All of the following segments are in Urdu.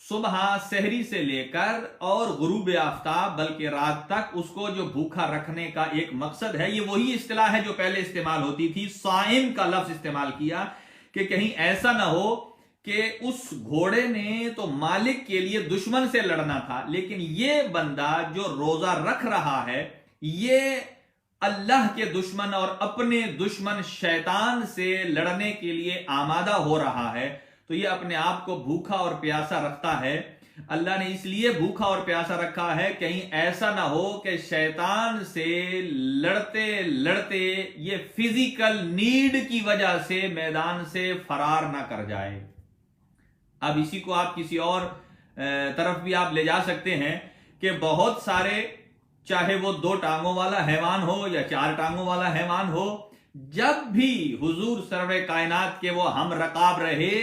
صبح سحری سے لے کر اور غروب آفتاب بلکہ رات تک اس کو جو بھوکا رکھنے کا ایک مقصد ہے، یہ وہی اصطلاح ہے جو پہلے استعمال ہوتی تھی، صائم کا لفظ استعمال کیا کہ کہیں ایسا نہ ہو کہ اس گھوڑے نے تو مالک کے لیے دشمن سے لڑنا تھا، لیکن یہ بندہ جو روزہ رکھ رہا ہے یہ اللہ کے دشمن اور اپنے دشمن شیطان سے لڑنے کے لیے آمادہ ہو رہا ہے، تو یہ اپنے آپ کو بھوکا اور پیاسا رکھتا ہے۔ اللہ نے اس لیے بھوکا اور پیاسا رکھا ہے کہیں ایسا نہ ہو کہ شیطان سے لڑتے لڑتے یہ فزیکل نیڈ کی وجہ سے میدان سے فرار نہ کر جائے۔ اب اسی کو آپ کسی اور طرف بھی آپ لے جا سکتے ہیں کہ بہت سارے، چاہے وہ 2 ٹانگوں والا حیوان ہو یا 4 ٹانگوں والا حیوان ہو، جب بھی حضور سرور کائنات کے وہ ہم رقاب رہے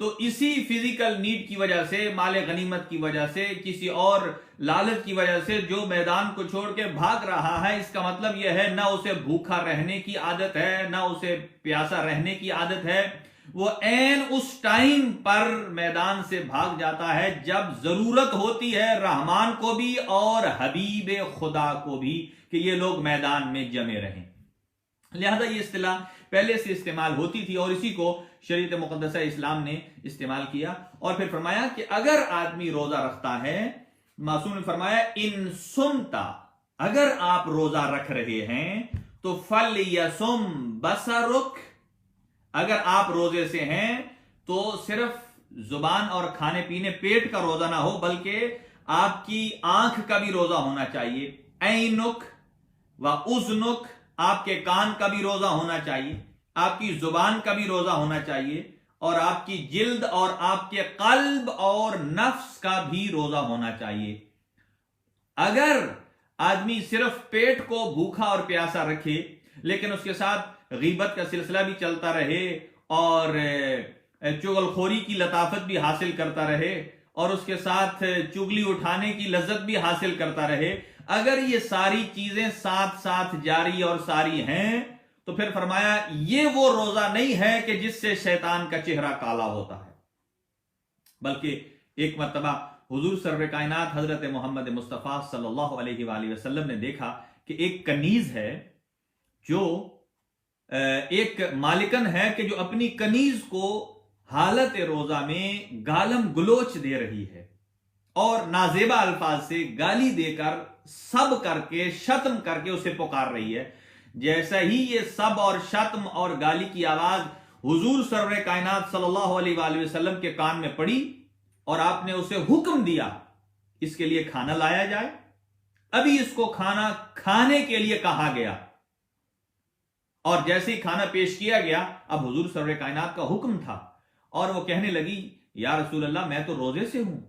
تو اسی فزیکل نیڈ کی وجہ سے، مال غنیمت کی وجہ سے، کسی اور لالچ کی وجہ سے جو میدان کو چھوڑ کے بھاگ رہا ہے، اس کا مطلب یہ ہے نہ اسے بھوکا رہنے کی عادت ہے نہ اسے پیاسا رہنے کی عادت ہے، وہ عین اس ٹائم پر میدان سے بھاگ جاتا ہے جب ضرورت ہوتی ہے رحمان کو بھی اور حبیب خدا کو بھی کہ یہ لوگ میدان میں جمے رہیں۔ لہذا یہ اصطلاح پہلے سے استعمال ہوتی تھی اور اسی کو شریعت مقدسہ اسلام نے استعمال کیا، اور پھر فرمایا کہ اگر آدمی روزہ رکھتا ہے، معصوم نے فرمایا ان سمتا، اگر آپ روزہ رکھ رہے ہیں تو فلیسم بصرک، اگر آپ روزے سے ہیں تو صرف زبان اور کھانے پینے پیٹ کا روزہ نہ ہو بلکہ آپ کی آنکھ کا بھی روزہ ہونا چاہیے، عینک و اذنک، آپ کے کان کا بھی روزہ ہونا چاہیے، آپ کی زبان کا بھی روزہ ہونا چاہیے، اور آپ کی جلد اور آپ کے قلب اور نفس کا بھی روزہ ہونا چاہیے۔ اگر آدمی صرف پیٹ کو بھوکا اور پیاسا رکھے لیکن اس کے ساتھ غیبت کا سلسلہ بھی چلتا رہے اور چغل خوری کی لطافت بھی حاصل کرتا رہے اور اس کے ساتھ چگلی اٹھانے کی لذت بھی حاصل کرتا رہے، اگر یہ ساری چیزیں ساتھ ساتھ جاری اور ساری ہیں تو پھر فرمایا یہ وہ روزہ نہیں ہے کہ جس سے شیطان کا چہرہ کالا ہوتا ہے، بلکہ ایک مرتبہ حضور سرور کائنات حضرت محمد مصطفیٰ صلی اللہ علیہ وآلہ وسلم نے دیکھا کہ ایک کنیز ہے جو ایک مالکن ہے کہ جو اپنی کنیز کو حالت روزہ میں گالم گلوچ دے رہی ہے اور نازیبا الفاظ سے گالی دے کر سب کر کے شتم کر کے اسے پکار رہی ہے۔ جیسا ہی یہ سب اور شتم اور گالی کی آواز حضور سرور کائنات صلی اللہ علیہ وآلہ وسلم کے کان میں پڑی اور آپ نے اسے حکم دیا اس کے لیے کھانا لایا جائے، ابھی اس کو کھانا کھانے کے لیے کہا گیا اور جیسے ہی کھانا پیش کیا گیا اب حضور سرور کائنات کا حکم تھا اور وہ کہنے لگی یا رسول اللہ میں تو روزے سے ہوں،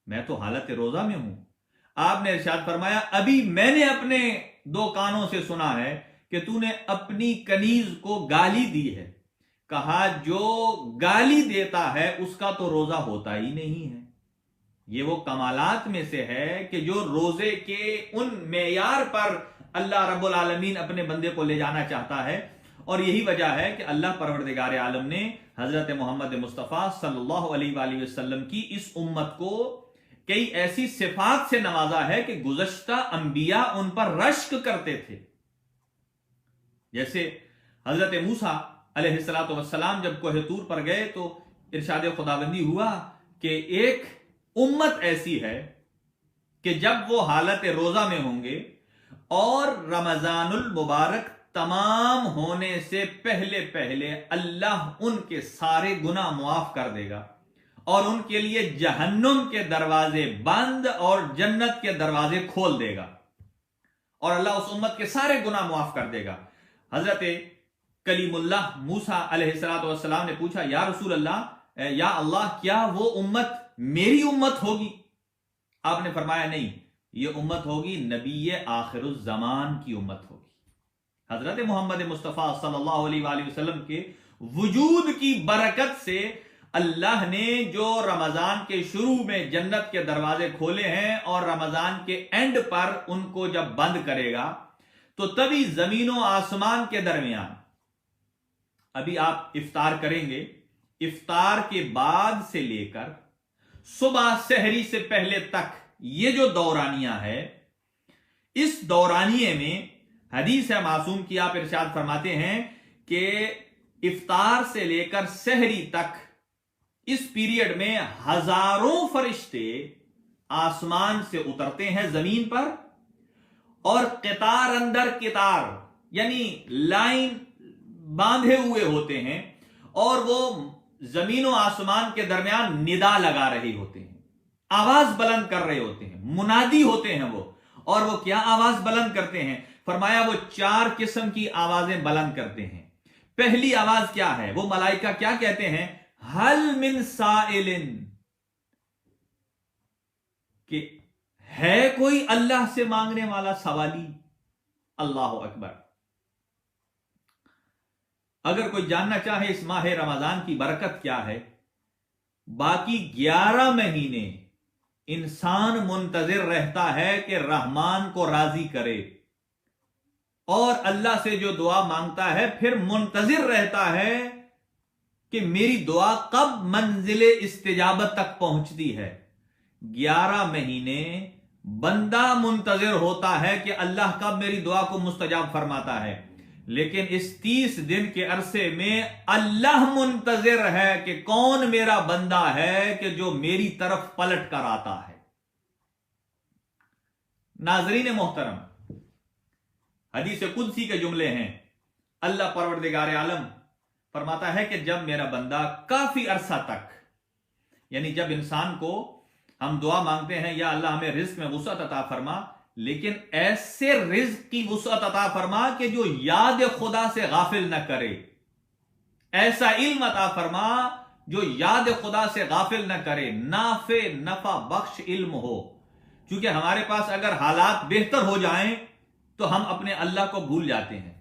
میں تو حالت روزہ میں ہوں۔ آپ نے ارشاد فرمایا ابھی میں نے اپنے 2 کانوں سے سنا ہے کہ تو نے اپنی کنیز کو گالی دی ہے، کہا جو گالی دیتا ہے اس کا تو روزہ ہوتا ہی نہیں ہے۔ یہ وہ کمالات میں سے ہے کہ جو روزے کے ان معیار پر اللہ رب العالمین اپنے بندے کو لے جانا چاہتا ہے، اور یہی وجہ ہے کہ اللہ پروردگار عالم نے حضرت محمد مصطفیٰ صلی اللہ علیہ وآلہ وسلم کی اس امت کو کئی ایسی صفات سے نوازا ہے کہ گزشتہ انبیاء ان پر رشک کرتے تھے۔ جیسے حضرت موسیٰ علیہ السلام جب کوہ طور پر گئے تو ارشاد خداوندی ہوا کہ ایک امت ایسی ہے کہ جب وہ حالت روزہ میں ہوں گے اور رمضان المبارک تمام ہونے سے پہلے پہلے اللہ ان کے سارے گناہ معاف کر دے گا اور ان کے لیے جہنم کے دروازے بند اور جنت کے دروازے کھول دے گا اور اللہ اس امت کے سارے گناہ معاف کر دے گا۔ حضرت کلیم اللہ موسیٰ علیہ السلام نے پوچھا یا رسول اللہ، یا اللہ کیا وہ امت میری امت ہوگی؟ آپ نے فرمایا نہیں، یہ امت ہوگی نبی آخر الزمان کی امت ہوگی۔ حضرت محمد مصطفیٰ صلی اللہ علیہ وآلہ وسلم کے وجود کی برکت سے اللہ نے جو رمضان کے شروع میں جنت کے دروازے کھولے ہیں اور رمضان کے اینڈ پر ان کو جب بند کرے گا تو تبھی زمین و آسمان کے درمیان، ابھی آپ افطار کریں گے، افطار کے بعد سے لے کر صبح سحری سے پہلے تک یہ جو دورانیہ ہے، اس دورانیے میں حدیث ہے معصوم کی، آپ ارشاد فرماتے ہیں کہ افطار سے لے کر سحری تک اس پیریڈ میں ہزاروں فرشتے آسمان سے اترتے ہیں زمین پر، اور قطار اندر قطار یعنی لائن باندھے ہوئے ہوتے ہیں، اور وہ زمین و آسمان کے درمیان ندا لگا رہے ہوتے ہیں، آواز بلند کر رہے ہوتے ہیں، منادی ہوتے ہیں وہ۔ اور وہ کیا آواز بلند کرتے ہیں؟ فرمایا وہ 4 قسم کی آوازیں بلند کرتے ہیں۔ پہلی آواز کیا ہے؟ وہ ملائکہ کیا کہتے ہیں؟ حل من سائل، کہ ہے کوئی اللہ سے مانگنے والا سوالی؟ اللہ اکبر۔ اگر کوئی جاننا چاہے اس ماہ رمضان کی برکت کیا ہے، باقی 11 مہینے انسان منتظر رہتا ہے کہ رحمان کو راضی کرے، اور اللہ سے جو دعا مانگتا ہے پھر منتظر رہتا ہے کہ میری دعا کب منزل استجابت تک پہنچتی ہے۔ 11 مہینے بندہ منتظر ہوتا ہے کہ اللہ کب میری دعا کو مستجاب فرماتا ہے، لیکن اس 30 دن کے عرصے میں اللہ منتظر ہے کہ کون میرا بندہ ہے کہ جو میری طرف پلٹ کر آتا ہے۔ ناظرین محترم، حدیث قدسی کے جملے ہیں، اللہ پروردگار عالم فرماتا ہے کہ جب میرا بندہ کافی عرصہ تک، یعنی جب انسان کو ہم دعا مانگتے ہیں یا اللہ ہمیں رزق میں وسعت عطا فرما، لیکن ایسے رزق کی وسعت عطا فرما کہ جو یاد خدا سے غافل نہ کرے، ایسا علم عطا فرما جو یاد خدا سے غافل نہ کرے، نافع نفع بخش علم ہو۔ کیونکہ ہمارے پاس اگر حالات بہتر ہو جائیں تو ہم اپنے اللہ کو بھول جاتے ہیں،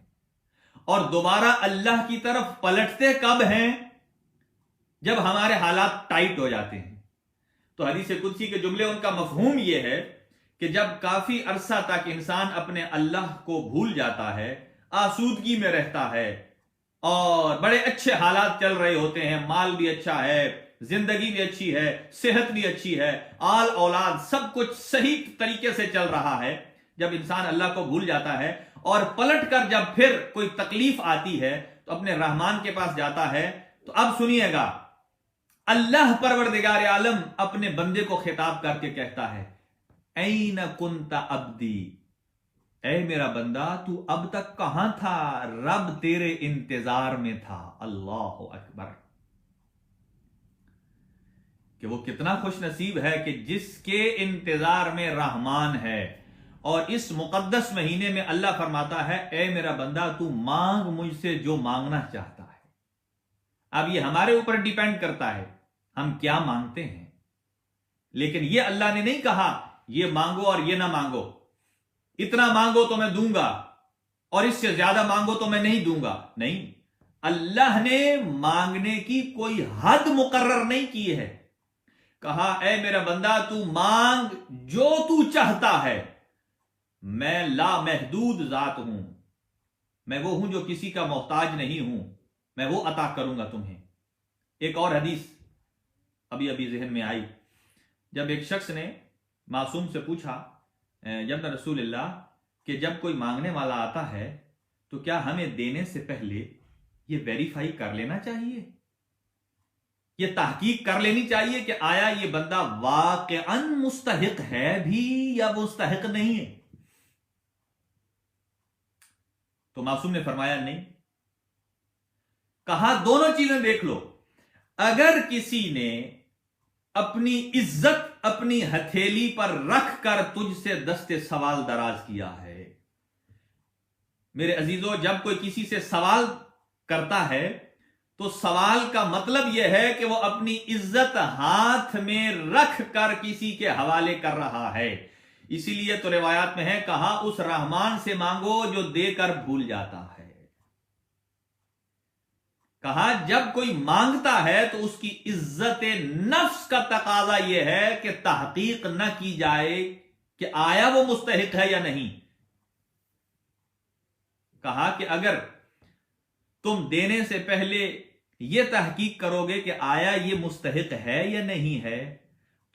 اور دوبارہ اللہ کی طرف پلٹتے کب ہیں؟ جب ہمارے حالات ٹائٹ ہو جاتے ہیں۔ تو حدیث قدسی کے جملے، ان کا مفہوم یہ ہے کہ جب کافی عرصہ تک انسان اپنے اللہ کو بھول جاتا ہے، آسودگی میں رہتا ہے، اور بڑے اچھے حالات چل رہے ہوتے ہیں، مال بھی اچھا ہے، زندگی بھی اچھی ہے، صحت بھی اچھی ہے، آل اولاد سب کچھ صحیح طریقے سے چل رہا ہے، جب انسان اللہ کو بھول جاتا ہے اور پلٹ کر جب پھر کوئی تکلیف آتی ہے تو اپنے رحمان کے پاس جاتا ہے، تو اب سنیے گا، اللہ پروردگار عالم اپنے بندے کو خطاب کر کے کہتا ہے، این کنت عبدی، اے میرا بندہ تو اب تک کہاں تھا؟ رب تیرے انتظار میں تھا۔ اللہ اکبر۔ کہ وہ کتنا خوش نصیب ہے کہ جس کے انتظار میں رحمان ہے۔ اور اس مقدس مہینے میں اللہ فرماتا ہے، اے میرا بندہ تو مانگ مجھ سے جو مانگنا چاہتا ہے۔ اب یہ ہمارے اوپر ڈیپینڈ کرتا ہے ہم کیا مانگتے ہیں، لیکن یہ اللہ نے نہیں کہا یہ مانگو اور یہ نہ مانگو، اتنا مانگو تو میں دوں گا اور اس سے زیادہ مانگو تو میں نہیں دوں گا۔ نہیں، اللہ نے مانگنے کی کوئی حد مقرر نہیں کی ہے۔ کہا، اے میرا بندہ تو مانگ جو تو چاہتا ہے، میں لا محدود ذات ہوں، میں وہ ہوں جو کسی کا محتاج نہیں ہوں، میں وہ عطا کروں گا تمہیں۔ ایک اور حدیث ابھی ذہن میں آئی، جب ایک شخص نے معصوم سے پوچھا، جب رسول اللہ، کہ جب کوئی مانگنے والا آتا ہے تو کیا ہمیں دینے سے پہلے یہ ویریفائی کر لینا چاہیے، یہ تحقیق کر لینی چاہیے کہ آیا یہ بندہ واقعاً مستحق ہے بھی یا مستحق نہیں ہے؟ تو معصوم نے فرمایا نہیں۔ کہا دونوں چیزیں دیکھ لو، اگر کسی نے اپنی عزت اپنی ہتھیلی پر رکھ کر تجھ سے دست سوال دراز کیا ہے، میرے عزیزو، جب کوئی کسی سے سوال کرتا ہے تو سوال کا مطلب یہ ہے کہ وہ اپنی عزت ہاتھ میں رکھ کر کسی کے حوالے کر رہا ہے۔ اسی لیے تو روایات میں ہے، کہا اس رحمان سے مانگو جو دے کر بھول جاتا ہے۔ کہا جب کوئی مانگتا ہے تو اس کی عزت نفس کا تقاضا یہ ہے کہ تحقیق نہ کی جائے کہ آیا وہ مستحق ہے یا نہیں۔ کہا کہ اگر تم دینے سے پہلے یہ تحقیق کرو گے کہ آیا یہ مستحق ہے یا نہیں ہے،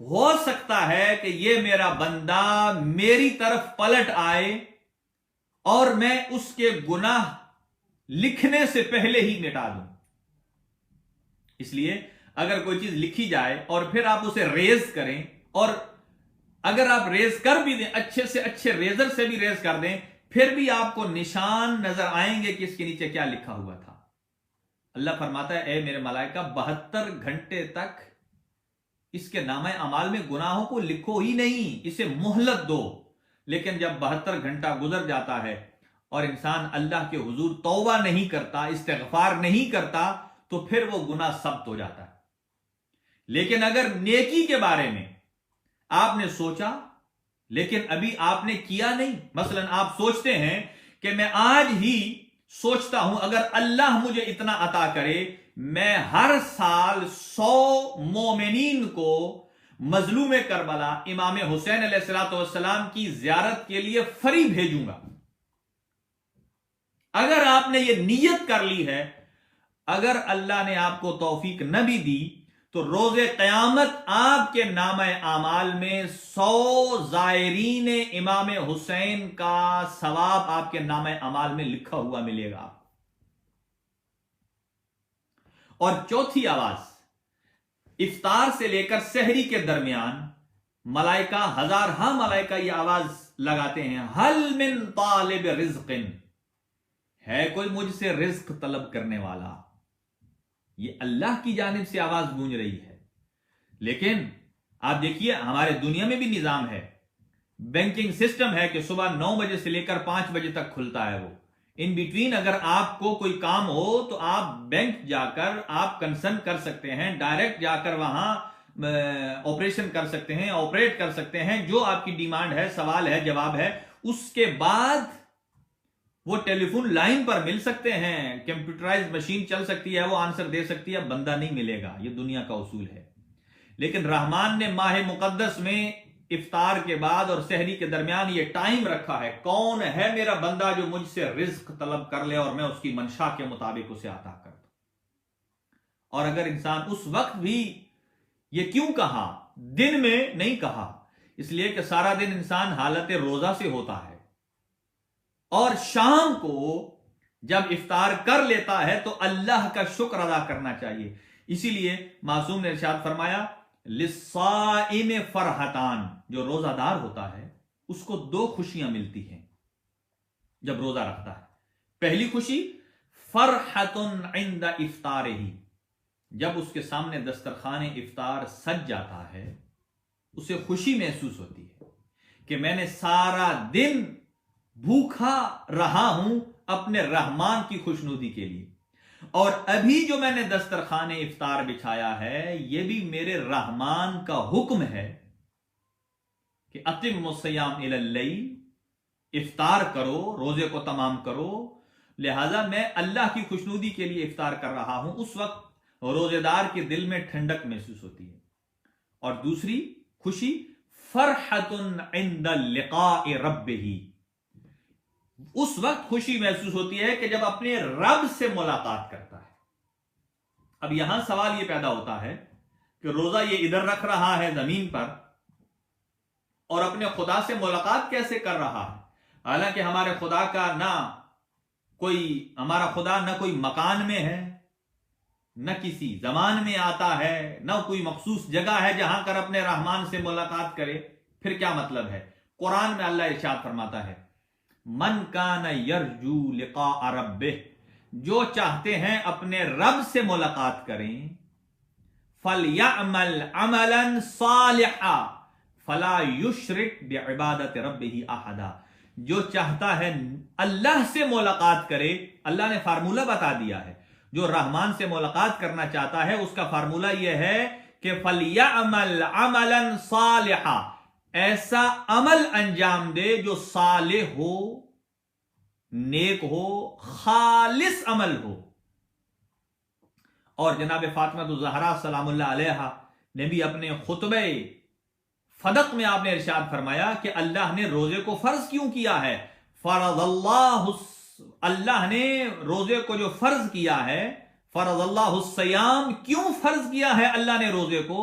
ہو سکتا ہے کہ یہ میرا بندہ میری طرف پلٹ آئے اور میں اس کے گناہ لکھنے سے پہلے ہی مٹا دوں. اس لیے اگر کوئی چیز لکھی جائے اور پھر آپ اسے ریز کریں، اور اگر آپ ریز کر بھی دیں، اچھے سے اچھے ریزر سے بھی ریز کر دیں، پھر بھی آپ کو نشان نظر آئیں گے کہ اس کے نیچے کیا لکھا ہوا تھا. اللہ فرماتا ہے اے میرے ملائکہ 72 گھنٹے تک اس کے نامہ اعمال میں گناہوں کو لکھو ہی نہیں، اسے مہلت دو. لیکن جب 72 گھنٹہ گزر جاتا ہے اور انسان اللہ کے حضور توبہ نہیں کرتا، استغفار نہیں کرتا، تو پھر وہ گناہ ثبت ہو جاتا ہے. لیکن اگر نیکی کے بارے میں آپ نے سوچا لیکن ابھی آپ نے کیا نہیں، مثلا آپ سوچتے ہیں کہ میں آج ہی سوچتا ہوں اگر اللہ مجھے اتنا عطا کرے میں ہر سال 100 مومنین کو مظلوم کربلا امام حسین علیہ السلام کی زیارت کے لیے فری بھیجوں گا. اگر آپ نے یہ نیت کر لی ہے، اگر اللہ نے آپ کو توفیق نہ بھی دی تو روز قیامت آپ کے نامہ اعمال میں 100 زائرین امام حسین کا ثواب آپ کے نامہ اعمال میں لکھا ہوا ملے گا. اور چوتھی آواز، افطار سے لے کر سحری کے درمیان ملائکہ، ہزارہا ملائکہ یہ آواز لگاتے ہیں، حل من طالب رزق، ہے کوئی مجھ سے رزق طلب کرنے والا. یہ اللہ کی جانب سے آواز گونج رہی ہے. لیکن آپ دیکھیے ہمارے دنیا میں بھی نظام ہے، بینکنگ سسٹم ہے کہ صبح 9 بجے سے لے کر 5 بجے تک کھلتا ہے. وہ ان بٹوین اگر آپ کو کوئی کام ہو تو آپ بینک جا کر آپ کنسرن کر سکتے ہیں، ڈائریکٹ جا کر وہاں آپریشن کر سکتے ہیں، آپریٹ کر سکتے ہیں، جو آپ کی ڈیمانڈ ہے، سوال ہے، جواب ہے. اس کے بعد وہ ٹیلی فون لائن پر مل سکتے ہیں، کمپیوٹرائز مشین چل سکتی ہے، وہ آنسر دے سکتی ہے، بندہ نہیں ملے گا. یہ دنیا کا اصول ہے. لیکن رحمان نے ماہ مقدس میں افطار کے بعد اور سحری کے درمیان یہ ٹائم رکھا ہے، کون ہے میرا بندہ جو مجھ سے رزق طلب کر لے اور میں اس کی منشا کے مطابق اسے عطا کر دوں. اور اگر انسان اس وقت بھی، یہ کیوں کہا، دن میں نہیں کہا، اس لیے کہ سارا دن انسان حالت روزہ سے ہوتا ہے، اور شام کو جب افطار کر لیتا ہے تو اللہ کا شکر ادا کرنا چاہیے. اسی لیے معصوم نے ارشاد فرمایا للصائم فرحتان، جو روزہ دار ہوتا ہے اس کو 2 خوشیاں ملتی ہیں جب روزہ رکھتا ہے. پہلی خوشی فرحت عند افطارہ، جب اس کے سامنے دسترخوان افطار سج جاتا ہے اسے خوشی محسوس ہوتی ہے کہ میں نے سارا دن بھوکا رہا ہوں اپنے رحمان کی خوشنودی کے لیے، اور ابھی جو میں نے دسترخوان افطار بچھایا ہے یہ بھی میرے رحمان کا حکم ہے کہ اتم الصیام الی اللیل، افطار کرو، روزے کو تمام کرو. لہذا میں اللہ کی خوشنودی کے لیے افطار کر رہا ہوں. اس وقت روزے دار کے دل میں ٹھنڈک محسوس ہوتی ہے. اور دوسری خوشی فرحت عند لقاء ربہ، اس وقت خوشی محسوس ہوتی ہے کہ جب اپنے رب سے ملاقات کرتا ہے. اب یہاں سوال یہ پیدا ہوتا ہے کہ روزہ یہ ادھر رکھ رہا ہے زمین پر اور اپنے خدا سے ملاقات کیسے کر رہا ہے؟ حالانکہ ہمارے خدا کا ہمارا خدا نہ کوئی مکان میں ہے، نہ کسی زمان میں آتا ہے، نہ کوئی مخصوص جگہ ہے جہاں کر اپنے رحمان سے ملاقات کرے. پھر کیا مطلب ہے؟ قرآن میں اللہ ارشاد فرماتا ہے من کان یرجو لقاء ربہ، جو چاہتے ہیں اپنے رب سے ملاقات کریں، فلیعمل عملا صالحا فلا یشرک بعبادت ربہ احدا، جو چاہتا ہے اللہ سے ملاقات کرے. اللہ نے فارمولہ بتا دیا ہے، جو رحمان سے ملاقات کرنا چاہتا ہے اس کا فارمولہ یہ ہے کہ فلیعمل عملا صالحا، ایسا عمل انجام دے جو صالح ہو، نیک ہو، خالص عمل ہو. اور جناب فاطمہ الزہرا سلام اللہ علیہا نے بھی اپنے خطبہ فدق میں آپ نے ارشاد فرمایا کہ اللہ نے روزے کو فرض کیوں کیا ہے. فرض اللہ نے روزے کو جو فرض کیا ہے، فرض اللہ الصیام، کیوں فرض کیا ہے اللہ نے روزے کو؟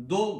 2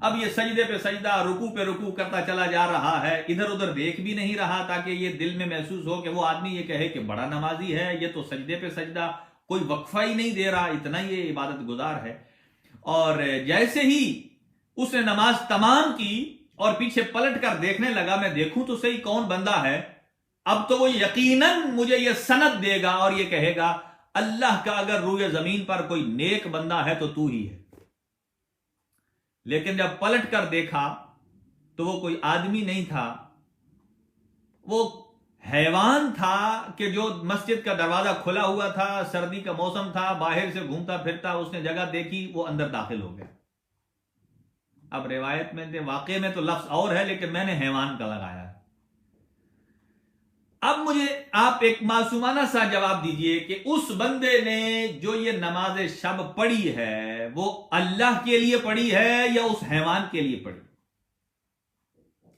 اب یہ سجدے پہ سجدہ، رکوع پہ رکوع کرتا چلا جا رہا ہے، ادھر ادھر دیکھ بھی نہیں رہا تاکہ یہ دل میں محسوس ہو کہ وہ آدمی یہ کہے کہ بڑا نمازی ہے، یہ تو سجدے پہ سجدہ، کوئی وقفہ ہی نہیں دے رہا، اتنا یہ عبادت گزار ہے۔ اور جیسے ہی اس نے نماز تمام کی اور پیچھے پلٹ کر دیکھنے لگا، میں دیکھوں تو صحیح کون بندہ ہے، اب تو وہ یقیناً مجھے یہ سند دے گا اور یہ کہے گا اللہ کا اگر روئے زمین پر کوئی نیک بندہ ہے تو تو ہی ہے۔ لیکن جب پلٹ کر دیکھا تو وہ کوئی آدمی نہیں تھا، وہ حیوان تھا کہ جو مسجد کا دروازہ کھلا ہوا تھا، سردی کا موسم تھا، باہر سے گھومتا پھرتا، اس نے جگہ دیکھی، وہ اندر داخل ہو گیا۔ اب روایت میں واقعے میں تو لفظ اور ہے لیکن میں نے حیوان کا لگایا۔ اب مجھے آپ ایک معصومانہ سا جواب دیجئے کہ اس بندے نے جو یہ نماز شب پڑھی ہے وہ اللہ کے لیے پڑھی ہے یا اس حیوان کے لیے پڑھی؟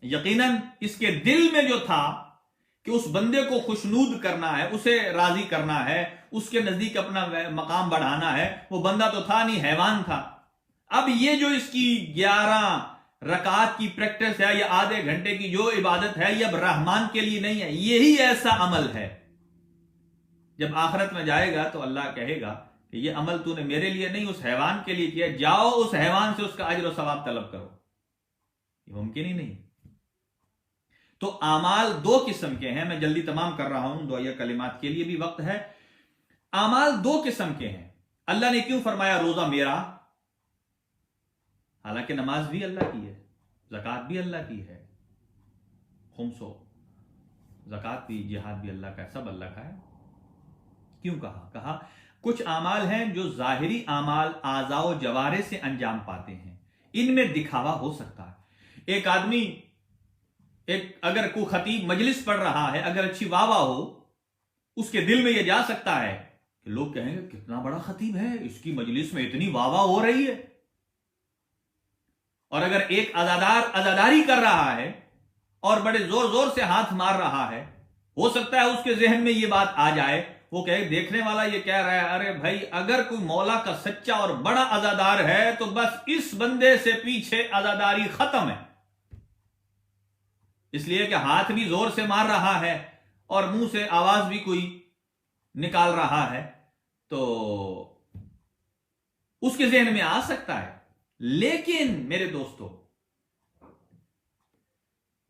یقیناً اس کے دل میں جو تھا کہ اس بندے کو خوشنود کرنا ہے، اسے راضی کرنا ہے، اس کے نزدیک اپنا مقام بڑھانا ہے، وہ بندہ تو تھا نہیں، حیوان تھا۔ اب یہ جو اس کی 11 رکعات کی پریکٹس ہے یا آدھے گھنٹے کی جو عبادت ہے، یہ اب رحمان کے لیے نہیں ہے، یہی ایسا عمل ہے جب آخرت میں جائے گا تو اللہ کہے گا کہ یہ عمل تو نے میرے لیے نہیں اس حیوان کے لیے کیا، جاؤ اس حیوان سے اس کا اجر و ثواب طلب کرو۔ یہ ممکن ہی نہیں۔ تو اعمال 2 قسم کے ہیں، میں جلدی تمام کر رہا ہوں، دعائیہ کلمات کے لیے بھی وقت ہے۔ اعمال 2 قسم کے ہیں۔ اللہ نے کیوں فرمایا روزہ میرا؟ حالانکہ نماز بھی اللہ کی ہے، زکوٰۃ بھی اللہ کی ہے، خمس و زکوٰۃ بھی، جہاد بھی اللہ کا ہے، سب اللہ کا ہے۔ کیوں کہا کچھ اعمال ہیں جو ظاہری اعمال اعضاء و جوارح سے انجام پاتے ہیں، ان میں دکھاوا ہو سکتا ہے۔ ایک آدمی اگر کوئی خطیب مجلس پڑھ رہا ہے، اگر اچھی واہ واہ ہو، اس کے دل میں یہ جا سکتا ہے کہ لوگ کہیں گے کتنا بڑا خطیب ہے، اس کی مجلس میں اتنی واہ واہ ہو رہی ہے۔ اور اگر ایک عزادار عزاداری کر رہا ہے اور بڑے زور زور سے ہاتھ مار رہا ہے، ہو سکتا ہے اس کے ذہن میں یہ بات آ جائے، وہ کہے دیکھنے والا یہ کہہ رہا ہے ارے بھائی اگر کوئی مولا کا سچا اور بڑا عزادار ہے تو بس اس بندے سے پیچھے عزاداری ختم ہے، اس لیے کہ ہاتھ بھی زور سے مار رہا ہے اور منہ سے آواز بھی کوئی نکال رہا ہے، تو اس کے ذہن میں آ سکتا ہے۔ لیکن میرے دوستو،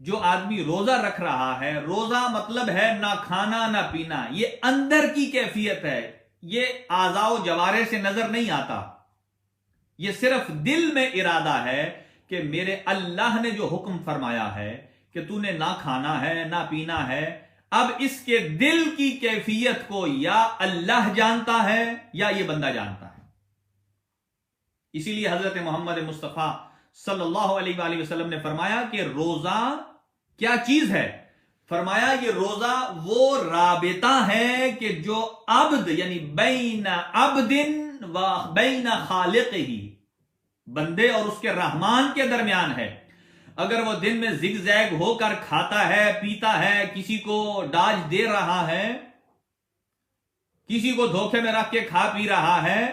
جو آدمی روزہ رکھ رہا ہے، روزہ مطلب ہے نہ کھانا نہ پینا، یہ اندر کی کیفیت ہے، یہ اعضاء و جوارح سے نظر نہیں آتا، یہ صرف دل میں ارادہ ہے کہ میرے اللہ نے جو حکم فرمایا ہے کہ تو نے نہ کھانا ہے نہ پینا ہے، اب اس کے دل کی کیفیت کو یا اللہ جانتا ہے یا یہ بندہ جانتا ہے۔ اسی لیے حضرت محمد مصطفیٰ صلی اللہ علیہ وآلہ وسلم نے فرمایا کہ روزہ کیا چیز ہے؟ فرمایا یہ روزہ وہ رابطہ ہے کہ جو عبد یعنی بین عبد و بین خالق ہی، بندے اور اس کے رحمان کے درمیان ہے۔ اگر وہ دن میں زگ زیگ ہو کر کھاتا ہے، پیتا ہے، کسی کو ڈاج دے رہا ہے، کسی کو دھوکے میں رکھ کے کھا پی رہا ہے،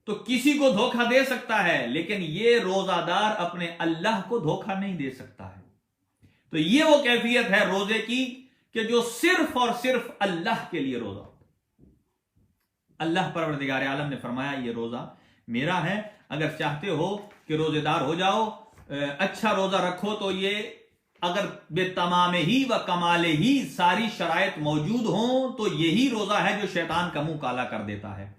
تو کسی کو دھوکہ دے سکتا ہے، لیکن یہ روزہ دار اپنے اللہ کو دھوکہ نہیں دے سکتا ہے۔ تو یہ وہ کیفیت ہے روزے کی کہ جو صرف اور صرف اللہ کے لیے روزہ ہوتا ہے۔ اللہ پروردگار عالم نے فرمایا یہ روزہ میرا ہے، اگر چاہتے ہو کہ روزے دار ہو جاؤ، اچھا روزہ رکھو، تو یہ اگر بے تمام ہی و کمال ہی ساری شرائط موجود ہوں تو یہی روزہ ہے جو شیطان کا منہ کالا کر دیتا ہے۔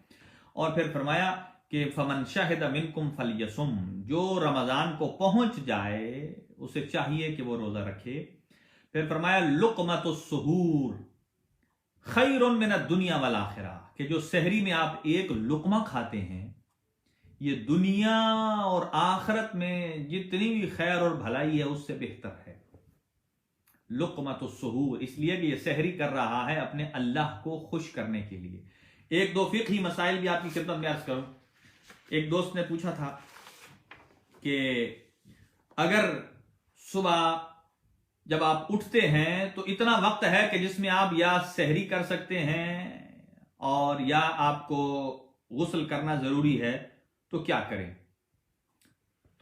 اور پھر فرمایا کہ فمن شہد منکم فلیصم، جو رمضان کو پہنچ جائے اسے چاہیے کہ وہ روزہ رکھے۔ پھر فرمایا لقمۃ السحور خیر من الدنیا والآخرہ، کہ جو سحری میں آپ ایک لقمہ کھاتے ہیں یہ دنیا اور آخرت میں جتنی بھی خیر اور بھلائی ہے اس سے بہتر ہے۔ لقمۃ السحور اس لیے کہ یہ سحری کر رہا ہے اپنے اللہ کو خوش کرنے کے لیے۔ ایک دو فقہی مسائل بھی آپ کی خدمت میں عرض کروں۔ ایک دوست نے پوچھا تھا کہ اگر صبح جب آپ اٹھتے ہیں تو اتنا وقت ہے کہ جس میں آپ یا سحری کر سکتے ہیں اور یا آپ کو غسل کرنا ضروری ہے، تو کیا کریں؟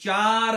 4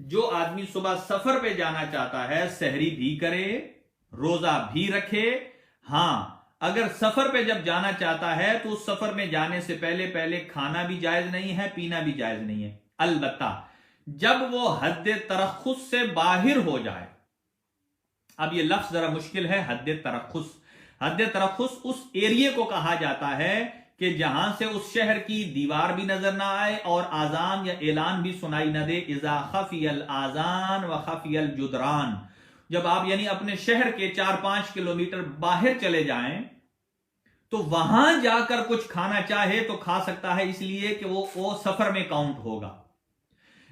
جو آدمی صبح سفر پہ جانا چاہتا ہے سحری بھی کرے روزہ بھی رکھے. ہاں اگر سفر پہ جب جانا چاہتا ہے تو اس سفر میں جانے سے پہلے کھانا بھی جائز نہیں ہے, پینا بھی جائز نہیں ہے. البتہ جب وہ حد ترخص سے باہر ہو جائے, اب یہ لفظ ذرا مشکل ہے, حد ترخص اس ایریے کو کہا جاتا ہے کہ جہاں سے اس شہر کی دیوار بھی نظر نہ آئے اور آذان یا اعلان بھی سنائی نہ دے. اذا خفی الاذان و خفی الجدران, جب آپ یعنی اپنے شہر کے 4-5 کلومیٹر باہر چلے جائیں تو وہاں جا کر کچھ کھانا چاہے تو کھا سکتا ہے, اس لیے کہ وہ سفر میں کاؤنٹ ہوگا.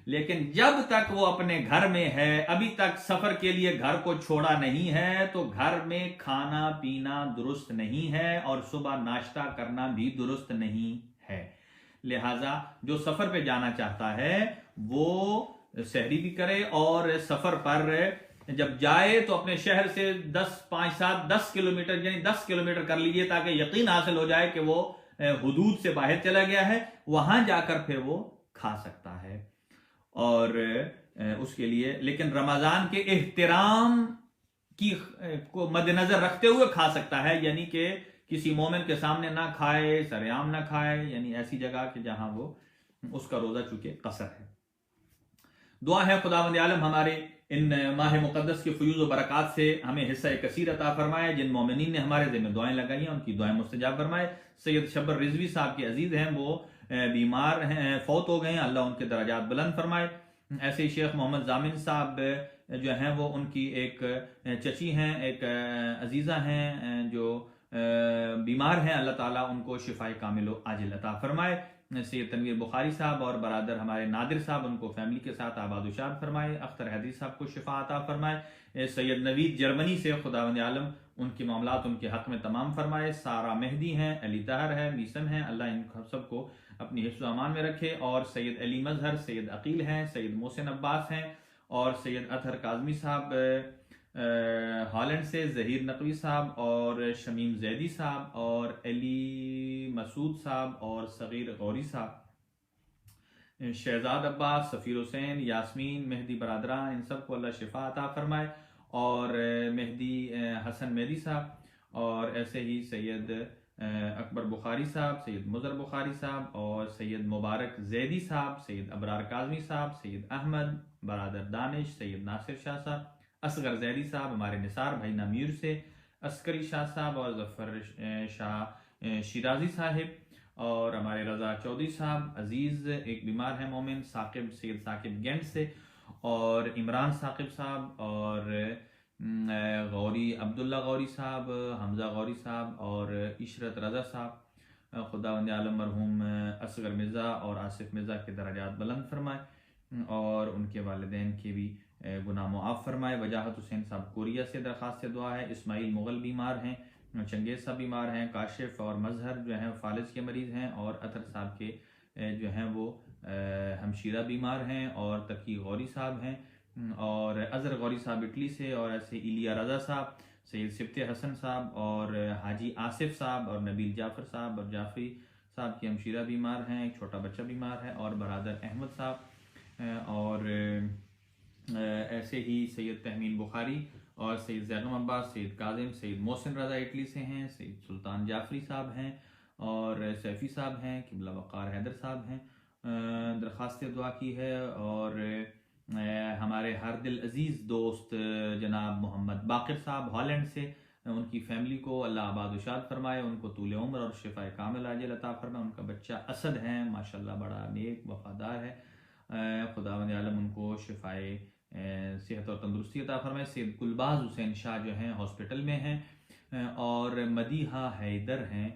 لیکن جب تک وہ اپنے گھر میں ہے, ابھی تک سفر کے لیے گھر کو چھوڑا نہیں ہے, تو گھر میں کھانا پینا درست نہیں ہے اور صبح ناشتہ کرنا بھی درست نہیں ہے. لہذا جو سفر پہ جانا چاہتا ہے وہ سحری بھی کرے, اور سفر پر جب جائے تو اپنے شہر سے 10 کلومیٹر یعنی 10 کلومیٹر کر لیجئے تاکہ یقین حاصل ہو جائے کہ وہ حدود سے باہر چلا گیا ہے, وہاں جا کر پھر وہ کھا سکتا ہے. اور اس کے لیے لیکن رمضان کے احترام کی کو مد نظر رکھتے ہوئے کھا سکتا ہے, یعنی کہ کسی مومن کے سامنے نہ کھائے, سریعام نہ کھائے, یعنی ایسی جگہ کہ جہاں وہ اس کا روزہ چونکہ قصر ہے. دعا ہے خداوند عالم ہمارے ان ماہ مقدس کے فیوز و برکات سے ہمیں حصہ کثیر عطا فرمائے. جن مومنین نے ہمارے ذمہ دعائیں لگائی ہیں ان کی دعائیں مستجاب فرمائے. سید شبر رضوی صاحب کے عزیز ہیں, وہ بیمار ہیں, فوت ہو گئے ہیں, اللہ ان کے درجات بلند فرمائے. ایسے ہی شیخ محمد ضامن صاحب جو ہیں وہ ان کی ایک چچی ہیں, ایک عزیزہ ہیں جو بیمار ہیں, اللہ تعالیٰ ان کو شفائے کامل و عاجل عطا فرمائے. سید تنویر بخاری صاحب اور برادر ہمارے نادر صاحب ان کو فیملی کے ساتھ آباد و شاد فرمائے. اختر حدیث صاحب کو شفا عطا فرمائے. سید نوید جرمنی سے خداوند عالم ان کے معاملات ان کے حق میں تمام فرمائے. سارا مہدی ہیں, علی طاہر ہے, میسن ہیں, اللہ ان سب کو اپنی حفظ و امان میں رکھے. اور سید علی مظہر, سید عقیل ہیں, سید محسن عباس ہیں, اور سید اطہر کاظمی صاحب ہالینڈ سے, ظہیر نقوی صاحب اور شمیم زیدی صاحب اور علی مسعود صاحب اور صغیر غوری صاحب, شہزاد عباس, سفیر حسین, یاسمین, مہدی برادران, ان سب کو اللہ شفا عطا فرمائے. اور مہدی حسن مہدی صاحب, اور ایسے ہی سید اکبر بخاری صاحب, سید مظہر بخاری صاحب, اور سید مبارک زیدی صاحب, سید ابرار کاظمی صاحب, سید احمد برادر دانش, سید ناصر شاہ صاحب, اصغر زیدی صاحب, ہمارے نثار بھائی نامیر سے, عسکری شاہ صاحب اور ظفر شاہ شیرازی صاحب, اور ہمارے رضا چودھری صاحب عزیز ایک بیمار ہیں مومن, ثاقب, سید ثاقب گینٹ سے, اور عمران ثاقب صاحب, اور غوری عبداللہ غوری صاحب, حمزہ غوری صاحب, اور عشرت رضا صاحب. خداوند عالم مرحوم اصغر مرزا اور آصف مرزا کے درجات بلند فرمائے, اور ان کے والدین کے بھی گناہ معاف فرمائے. وجاہت حسین صاحب کوریا سے درخواست دعا ہے. اسماعیل مغل بیمار ہیں, چنگیز صاحب بیمار ہیں, کاشف اور مظہر جو ہیں فالج کے مریض ہیں, اور اطہر صاحب کے جو ہیں وہ ہمشیرہ بیمار ہیں, اور تقی غوری صاحب ہیں, اور اظہر غوری صاحب اٹلی سے, اور ایسے ایلیا رضا صاحب, سید سبت حسن صاحب, اور حاجی آصف صاحب, اور نبیل جعفر صاحب, اور جعفری صاحب کی ہمشیرہ بیمار ہیں, ایک چھوٹا بچہ بیمار ہے, اور برادر احمد صاحب, اور ایسے ہی سید تحمیل بخاری, اور سید زینب عباس, سید کاظم, سید محسن رضا اٹلی سے ہیں, سید سلطان جعفری صاحب ہیں, اور سیفی صاحب ہیں, قبلہ وقار حیدر صاحب ہیں, درخواست دعا کی ہے. اور ہمارے ہر دل عزیز دوست جناب محمد باقر صاحب ہالینڈ سے, ان کی فیملی کو اللہ آباد و شاد فرمائے, ان کو طول عمر اور شفاء کامل عاجل عطا فرمائے. ان کا بچہ اسد ہے, ماشاءاللہ بڑا نیک وفادار ہے, خداوند عالم ان کو شفائے صحت اور تندرستی عطا فرمائے. سید گلباز حسین شاہ جو ہیں ہاسپٹل میں ہیں, اور مدیحہ حیدر ہیں,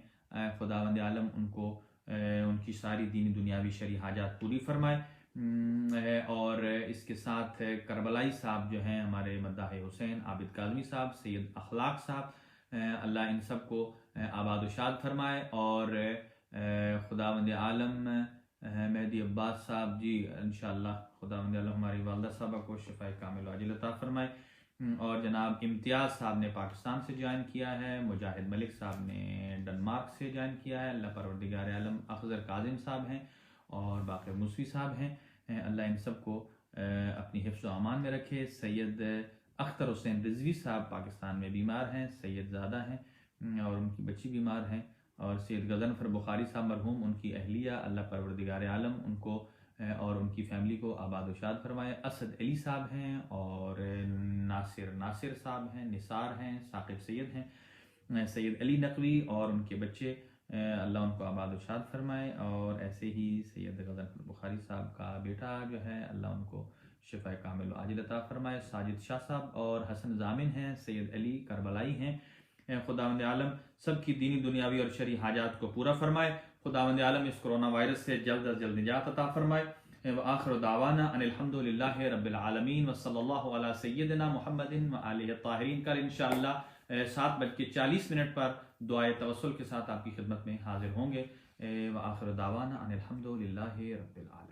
خداوند عالم ان کو ان کی ساری دینی دنیاوی شرعی حاجات پوری فرمائے. اور اس کے ساتھ کربلائی صاحب جو ہیں ہمارے مداح حسین, عابد کاظمی صاحب, سید اخلاق صاحب, اللہ ان سب کو آباد و شاد فرمائے. اور خداوند عالم مہدی عباس صاحب جی انشاءاللہ خداوند عالم ہماری والدہ صاحبہ کو شفاء کامل و عاجل عطا فرمائے. اور جناب امتیاز صاحب نے پاکستان سے جوائن کیا ہے, مجاہد ملک صاحب نے ڈنمارک سے جوائن کیا ہے, اللہ پروردگار عالم. اخضر کاظم صاحب ہیں, اور باقر موسوی صاحب ہیں, اللہ ان سب کو اپنی حفظ و امان میں رکھے۔ سید اختر حسین رضوی صاحب پاکستان میں بیمار ہیں، سید زادہ ہیں اور ان کی بچی بیمار ہیں، اور سید غضنفر بخاری صاحب مرحوم، ان کی اہلیہ، اللہ پروردگار عالم ان کو اور ان کی فیملی کو آباد و شاد فرمائے۔ اسد علی صاحب ہیں اور ناصر صاحب ہیں، نثار ہیں، ثاقب سید ہیں، سید علی نقوی اور ان کے بچے، اللہ ان کو آباد و شاد فرمائے۔ اور ایسے ہی سید غضنفر بخاری صاحب کا بیٹا جو ہے، اللہ ان کو شفا کامل و عاجل عطا فرمائے۔ ساجد شاہ صاحب اور حسن ضامن ہیں، سید علی کربلائی ہیں۔ خداوند عالم سب کی دینی دنیاوی اور شرعی حاجات کو پورا فرمائے۔ خداوند عالم اس کرونا وائرس سے جلد از جلد نجات عطا فرمائے۔ وآخر دعوانا ان الحمد للہ رب العالمین وصلی اللہ علی سیدنا محمد وآلہ الطاہرین۔ کل انشاءاللہ 7:40 پر دعائے توسل کے ساتھ آپ کی خدمت میں حاضر ہوں گے۔ وآخر دعوانا ان الحمد للہ رب العالمین۔